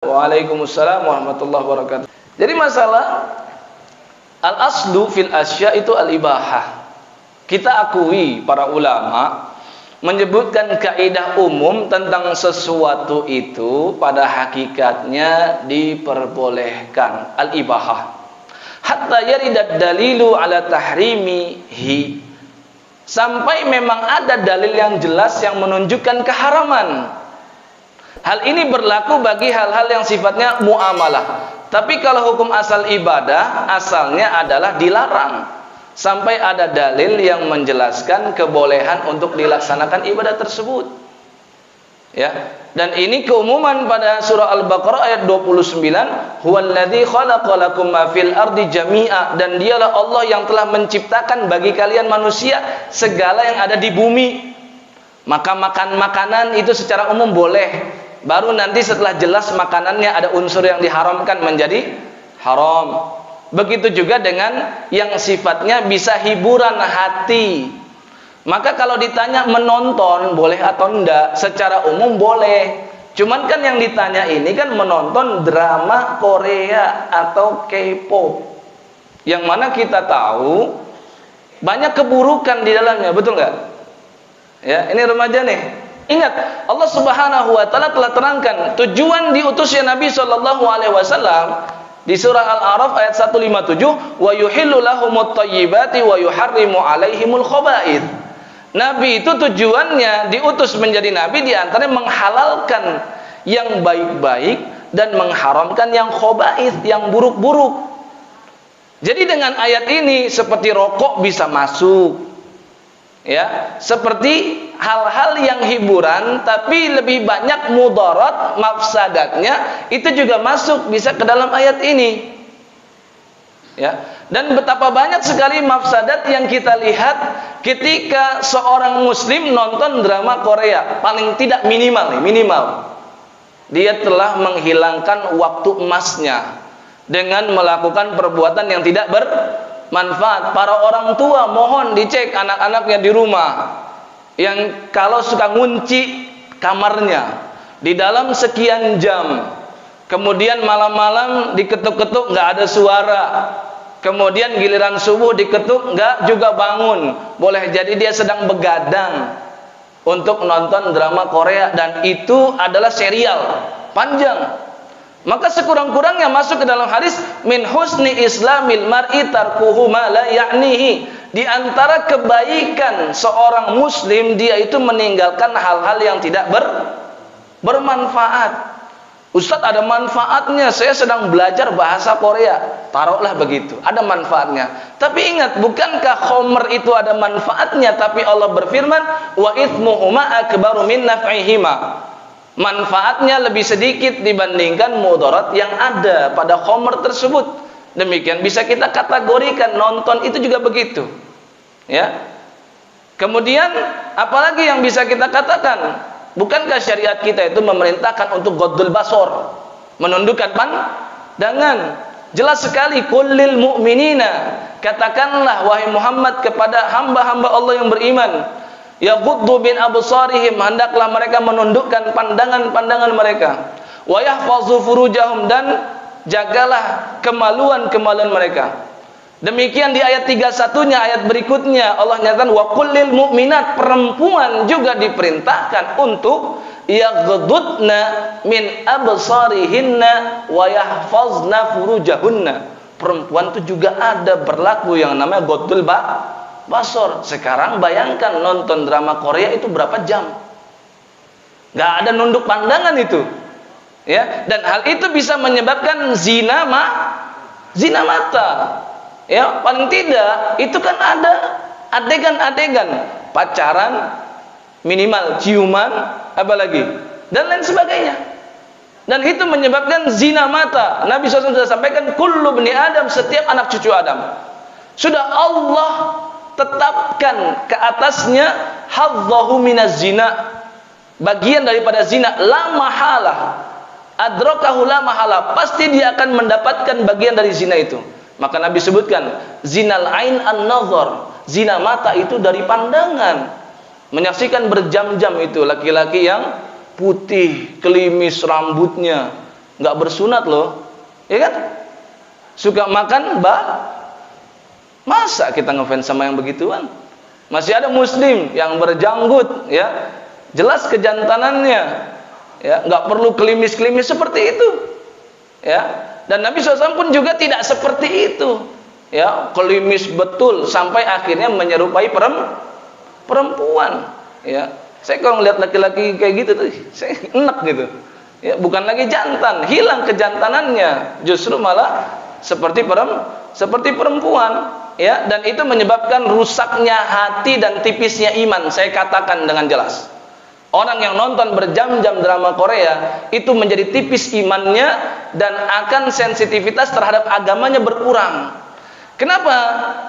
Waalaikumsalam warahmatullahi wabarakatuh. Jadi masalah al-aslu fil asya itu al-ibahah. Kita akui para ulama menyebutkan kaidah umum tentang sesuatu itu pada hakikatnya diperbolehkan, al-ibahah. Hatta yaridad dalilu ala tahrimihi. Sampai memang ada dalil yang jelas yang menunjukkan keharaman. Hal ini berlaku bagi hal-hal yang sifatnya muamalah. Tapi kalau hukum asal ibadah, asalnya adalah dilarang. Sampai ada dalil yang menjelaskan kebolehan untuk dilaksanakan ibadah tersebut. Ya. Dan ini keumuman pada surah Al-Baqarah ayat 29, "Huwallazi khalaqalakum ma fil ardi jami'a." Dan dialah Allah yang telah menciptakan bagi kalian manusia segala yang ada di bumi. Maka makan makanan itu secara umum boleh. Baru nanti setelah jelas makanannya ada unsur yang diharamkan menjadi haram. Begitu juga dengan yang sifatnya bisa hiburan hati. Maka kalau ditanya menonton boleh atau enggak, secara umum boleh. Cuman kan yang ditanya ini kan menonton drama Korea atau K-pop. Yang mana kita tahu banyak keburukan di dalamnya, betul nggak? Ya, ini remaja nih. Ingat, Allah Subhanahu wa taala telah terangkan tujuan diutusnya Nabi sallallahu alaihi wasallam di surah Al-A'raf ayat 157, "Wa yuhillu lahumut thayyibati wa yuharrimu 'alaihimul khaba'ith." Nabi itu tujuannya diutus menjadi nabi di antaranya menghalalkan yang baik-baik dan mengharamkan yang khaba'ith, yang buruk-buruk. Jadi dengan ayat ini seperti rokok bisa masuk. Ya, seperti hal-hal yang hiburan tapi lebih banyak mudarat, mafsadatnya itu juga masuk bisa ke dalam ayat ini. Ya, dan betapa banyak sekali mafsadat yang kita lihat ketika seorang muslim nonton drama Korea. Paling tidak minimal dia telah menghilangkan waktu emasnya dengan melakukan perbuatan yang tidak bermanfaat. Para orang tua mohon dicek anak-anaknya di rumah yang kalau suka ngunci kamarnya di dalam sekian jam, kemudian malam-malam diketuk-ketuk nggak ada suara, kemudian giliran subuh diketuk nggak juga bangun, boleh jadi dia sedang begadang untuk nonton drama Korea, dan itu adalah serial panjang. Maka sekurang-kurangnya masuk ke dalam hadis min husni islamil mar'i tarkuhu ma la ya'nihi. Di antara kebaikan seorang muslim dia itu meninggalkan hal-hal yang tidak bermanfaat. Ustadz, ada manfaatnya, saya sedang belajar bahasa Korea. Taruhlah begitu, ada manfaatnya. Tapi ingat, bukankah khomer itu ada manfaatnya? Tapi Allah berfirman, wa ithmuhuma akbaru min naf'ihima. Manfaatnya lebih sedikit dibandingkan mudarat yang ada pada khomer tersebut. Demikian bisa kita kategorikan nonton itu juga begitu. Ya. Kemudian apalagi yang bisa kita katakan? Bukankah syariat kita itu memerintahkan untuk ghaddul basar, menundukkan pandangan? Jelas sekali, kullil mu'minina, katakanlah wahai Muhammad kepada hamba-hamba Allah yang beriman, yaghuddu bin absarihim, hendaklah mereka menundukkan pandangan-pandangan mereka, wa yahfazu furujahum, dan jagalah kemaluan-kemaluan mereka. Demikian di ayat 31-nya, ayat berikutnya Allah nyatakan wa kullil mu'minat, perempuan juga diperintahkan untuk yaghdudna min absarihinna wa yahfazna furujahunna. Perempuan itu juga ada berlaku yang namanya ghaddul basar. Sekarang bayangkan nonton drama Korea itu berapa jam? Gak ada nunduk pandangan itu. Ya, dan hal itu bisa menyebabkan zina mata. Ya, paling tidak itu kan ada adegan-adegan pacaran, minimal ciuman, apalagi dan lain sebagainya. Dan itu menyebabkan zina mata. Nabi SAW sudah sampaikan, kullu bni Adam, setiap anak cucu Adam sudah Allah tetapkan ke atasnya hadzahu minaz zina, bagian daripada zina, la mahalah, adrakahu la mahalah, pasti dia akan mendapatkan bagian dari zina itu. Maka Nabi sebutkan zinal ain an-nazar, zina mata itu dari pandangan. Menyaksikan berjam-jam itu laki-laki yang putih, kelimis rambutnya, nggak bersunat loh, ya kan? Suka makan masa kita ngefans sama yang begituan? Masih ada muslim yang berjanggut, ya, jelas kejantanannya, ya, nggak perlu klimis-klimis seperti itu, ya. Dan Nabi SAW pun juga tidak seperti itu, ya, klimis betul sampai akhirnya menyerupai perempuan, ya. Saya kalau ngeliat laki-laki kayak gitu tuh, saya enak gitu, ya, bukan lagi jantan, hilang kejantanannya, justru malah seperti perempuan. Ya, dan itu menyebabkan rusaknya hati dan tipisnya iman. Saya katakan dengan jelas, orang yang nonton berjam-jam drama Korea itu menjadi tipis imannya dan akan sensitivitas terhadap agamanya berkurang. Kenapa?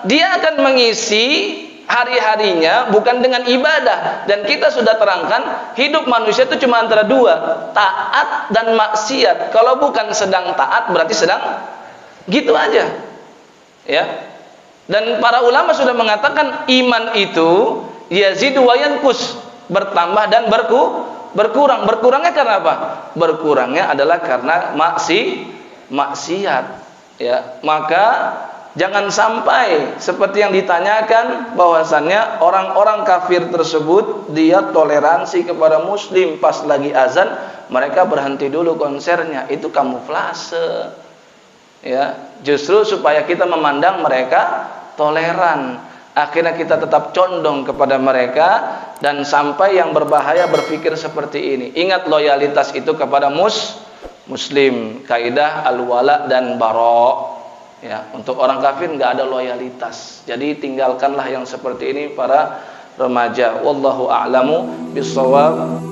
Dia akan mengisi hari-harinya bukan dengan ibadah. Dan kita sudah terangkan, hidup manusia itu cuma antara dua, taat dan maksiat. Kalau bukan sedang taat berarti sedang gitu aja, ya. Dan para ulama sudah mengatakan iman itu yazidu wa yanqus, bertambah dan berkurang. Berkurangnya karena apa? Berkurangnya adalah karena maksiat, ya. Maka jangan sampai seperti yang ditanyakan, bahwasannya orang-orang kafir tersebut dia toleransi kepada muslim, pas lagi azan mereka berhenti dulu konsernya. Itu kamuflase, ya, justru supaya kita memandang mereka toleran. Akhirnya kita tetap condong kepada mereka, dan sampai yang berbahaya berpikir seperti ini. Ingat, loyalitas itu kepada muslim, kaidah al-wala dan bara, ya. Untuk orang kafir nggak ada loyalitas. Jadi tinggalkanlah yang seperti ini para remaja. Wallahu a'lamu bissawab.